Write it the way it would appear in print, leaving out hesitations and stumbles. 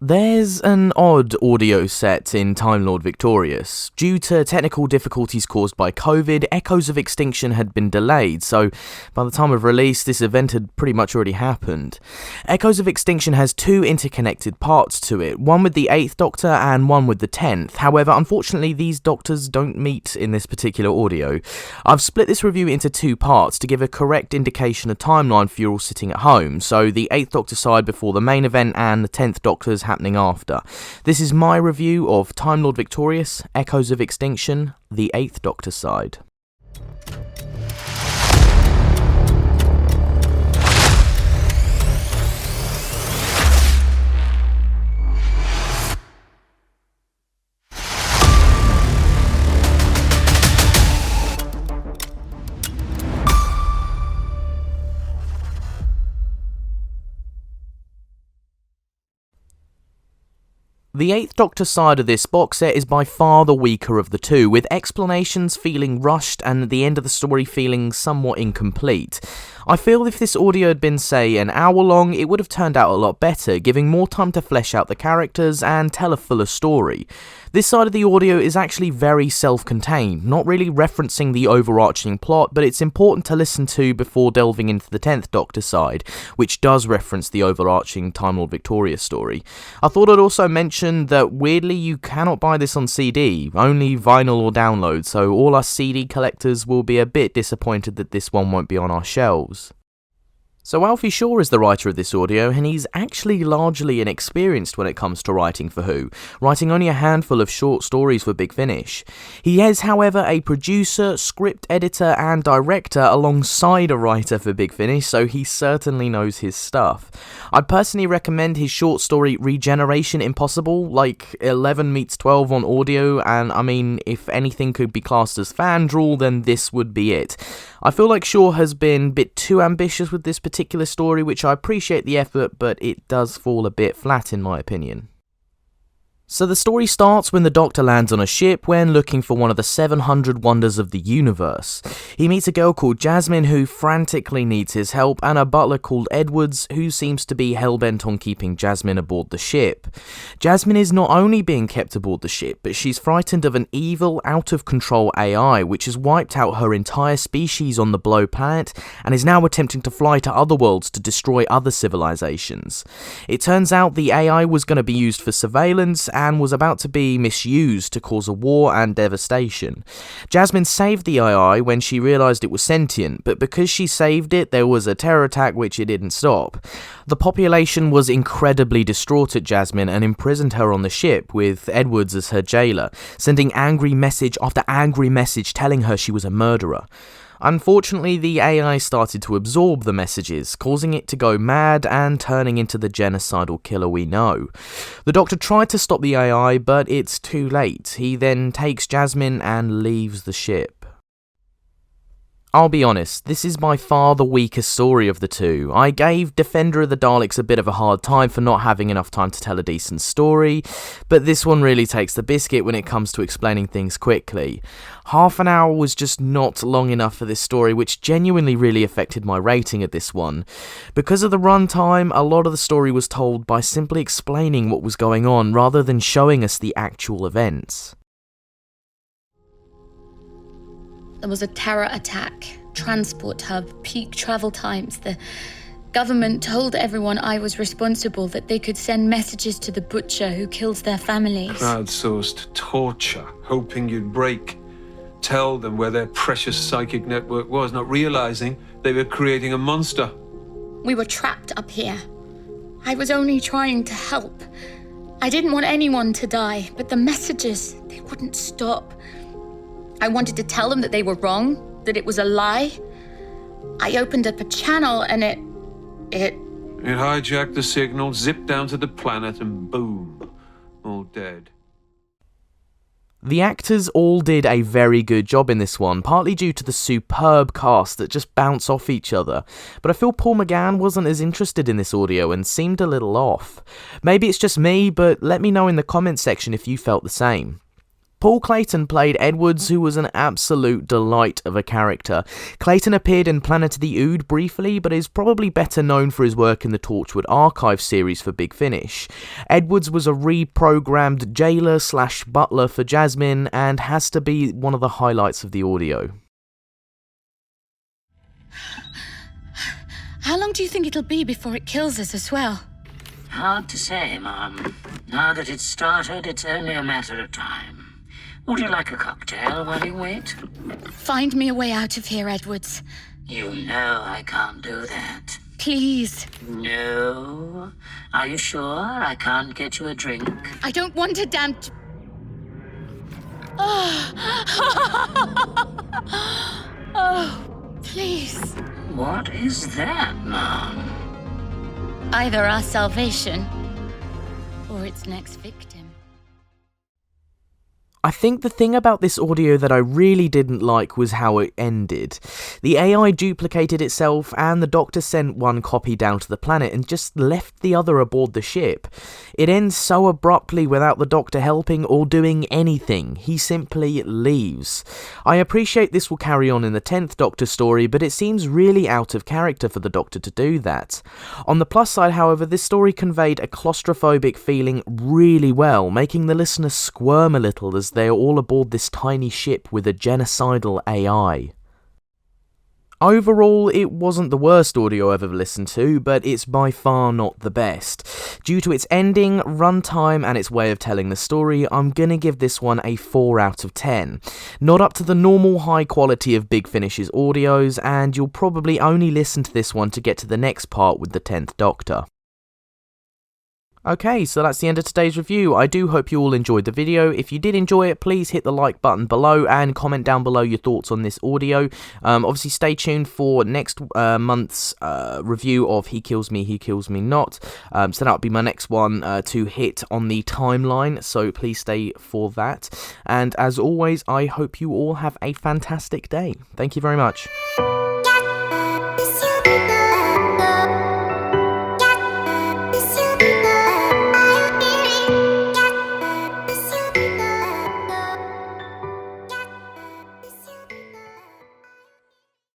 There's an odd audio set in Timelord Victorious. Due to technical difficulties caused by COVID, Echoes of Extinction had been delayed, so by the time of release, this event had pretty much already happened. Echoes of Extinction has two interconnected parts to it, one with the 8th Doctor and one with the 10th. However, unfortunately, these Doctors don't meet in this particular audio. I've split this review into two parts to give a correct indication of timeline for you all sitting at home, so the 8th Doctor side before the main event and the 10th Doctor's happening after. This is my review of Timelord Victorious, Echoes of Extinction, the 8th Doctor side. The 8th Doctor side of this box set is by far the weaker of the two, with explanations feeling rushed and the end of the story feeling somewhat incomplete. I feel if this audio had been, say, an hour long, it would have turned out a lot better, giving more time to flesh out the characters and tell a fuller story. This side of the audio is actually very self-contained, not really referencing the overarching plot, but it's important to listen to before delving into the 10th Doctor side, which does reference the overarching Timelord Victorious story. I thought I'd also mention that weirdly you cannot buy this on CD, only vinyl or download, so all us CD collectors will be a bit disappointed that this one won't be on our shelves. So Alfie Shaw is the writer of this audio, and he's actually largely inexperienced when it comes to writing for Who, writing only a handful of short stories for Big Finish. He is, however, a producer, script editor and director alongside a writer for Big Finish, so he certainly knows his stuff. I'd personally recommend his short story Regeneration Impossible, like 11 meets 12 on audio, and I mean, if anything could be classed as fan drool, then this would be it. I feel like Shaw has been a bit too ambitious with this particular story, which I appreciate the effort, but it does fall a bit flat in my opinion. So the story starts when the Doctor lands on a ship when looking for one of the 700 wonders of the universe. He meets a girl called Jasmine who frantically needs his help, and a butler called Edwards who seems to be hell-bent on keeping Jasmine aboard the ship. Jasmine is not only being kept aboard the ship, but she's frightened of an evil, out-of-control AI which has wiped out her entire species on the Blow planet and is now attempting to fly to other worlds to destroy other civilizations. It turns out the AI was going to be used for surveillance and was about to be misused to cause a war and devastation. Jasmine saved the AI when she realised it was sentient, but because she saved it, there was a terror attack which it didn't stop. The population was incredibly distraught at Jasmine and imprisoned her on the ship, with Edwards as her jailer, sending angry message after angry message telling her she was a murderer. Unfortunately, the AI started to absorb the messages, causing it to go mad and turning into the genocidal killer we know. The Doctor tried to stop the AI, but it's too late. He then takes Jasmine and leaves the ship. I'll be honest, this is by far the weakest story of the two. I gave Defender of the Daleks a bit of a hard time for not having enough time to tell a decent story, but this one really takes the biscuit when it comes to explaining things quickly. Half an hour was just not long enough for this story, which genuinely really affected my rating at this one. Because of the runtime, a lot of the story was told by simply explaining what was going on rather than showing us the actual events. There was a terror attack, transport hub, peak travel times. The government told everyone I was responsible, that they could send messages to the butcher who kills their families. Crowdsourced torture, hoping you'd break. Tell them where their precious psychic network was, not realizing they were creating a monster. We were trapped up here. I was only trying to help. I didn't want anyone to die, but the messages, they wouldn't stop. I wanted to tell them that they were wrong, that it was a lie. I opened up a channel and it hijacked the signal, zipped down to the planet, and boom, all dead. The actors all did a very good job in this one, partly due to the superb cast that just bounce off each other, but I feel Paul McGann wasn't as interested in this audio and seemed a little off. Maybe it's just me, but let me know in the comments section if you felt the same. Paul Clayton played Edwards, who was an absolute delight of a character. Clayton appeared in Planet of the Ood briefly, but is probably better known for his work in the Torchwood Archive series for Big Finish. Edwards was a reprogrammed jailer/butler for Jasmine, and has to be one of the highlights of the audio. How long do you think it'll be before it kills us as well? Hard to say, Mom. Now that it's started, it's only a matter of time. Would you like a cocktail while you wait? Find me a way out of here, Edwards. You know I can't do that. Please. No? Are you sure I can't get you a drink? I don't want a damn... Oh, please. What is that, Mom? Either our salvation, or its next victim. I think the thing about this audio that I really didn't like was how it ended. The AI duplicated itself, and the Doctor sent one copy down to the planet and just left the other aboard the ship. It ends so abruptly without the Doctor helping or doing anything. He simply leaves. I appreciate this will carry on in the 10th Doctor story, but it seems really out of character for the Doctor to do that. On the plus side, however, this story conveyed a claustrophobic feeling really well, making the listener squirm a little as they are all aboard this tiny ship with a genocidal AI. Overall, it wasn't the worst audio I've ever listened to, but it's by far not the best. Due to its ending, runtime, and its way of telling the story, I'm gonna give this one a 4 out of 10. Not up to the normal high quality of Big Finish's audios, and you'll probably only listen to this one to get to the next part with the 10th Doctor. Okay, so that's the end of today's review. I do hope you all enjoyed the video. If you did enjoy it, please hit the like button below and comment down below your thoughts on this audio. Obviously, stay tuned for next month's review of He Kills Me, He Kills Me Not. So that'll be my next one to hit on the timeline, so please stay for that. And as always, I hope you all have a fantastic day. Thank you very much.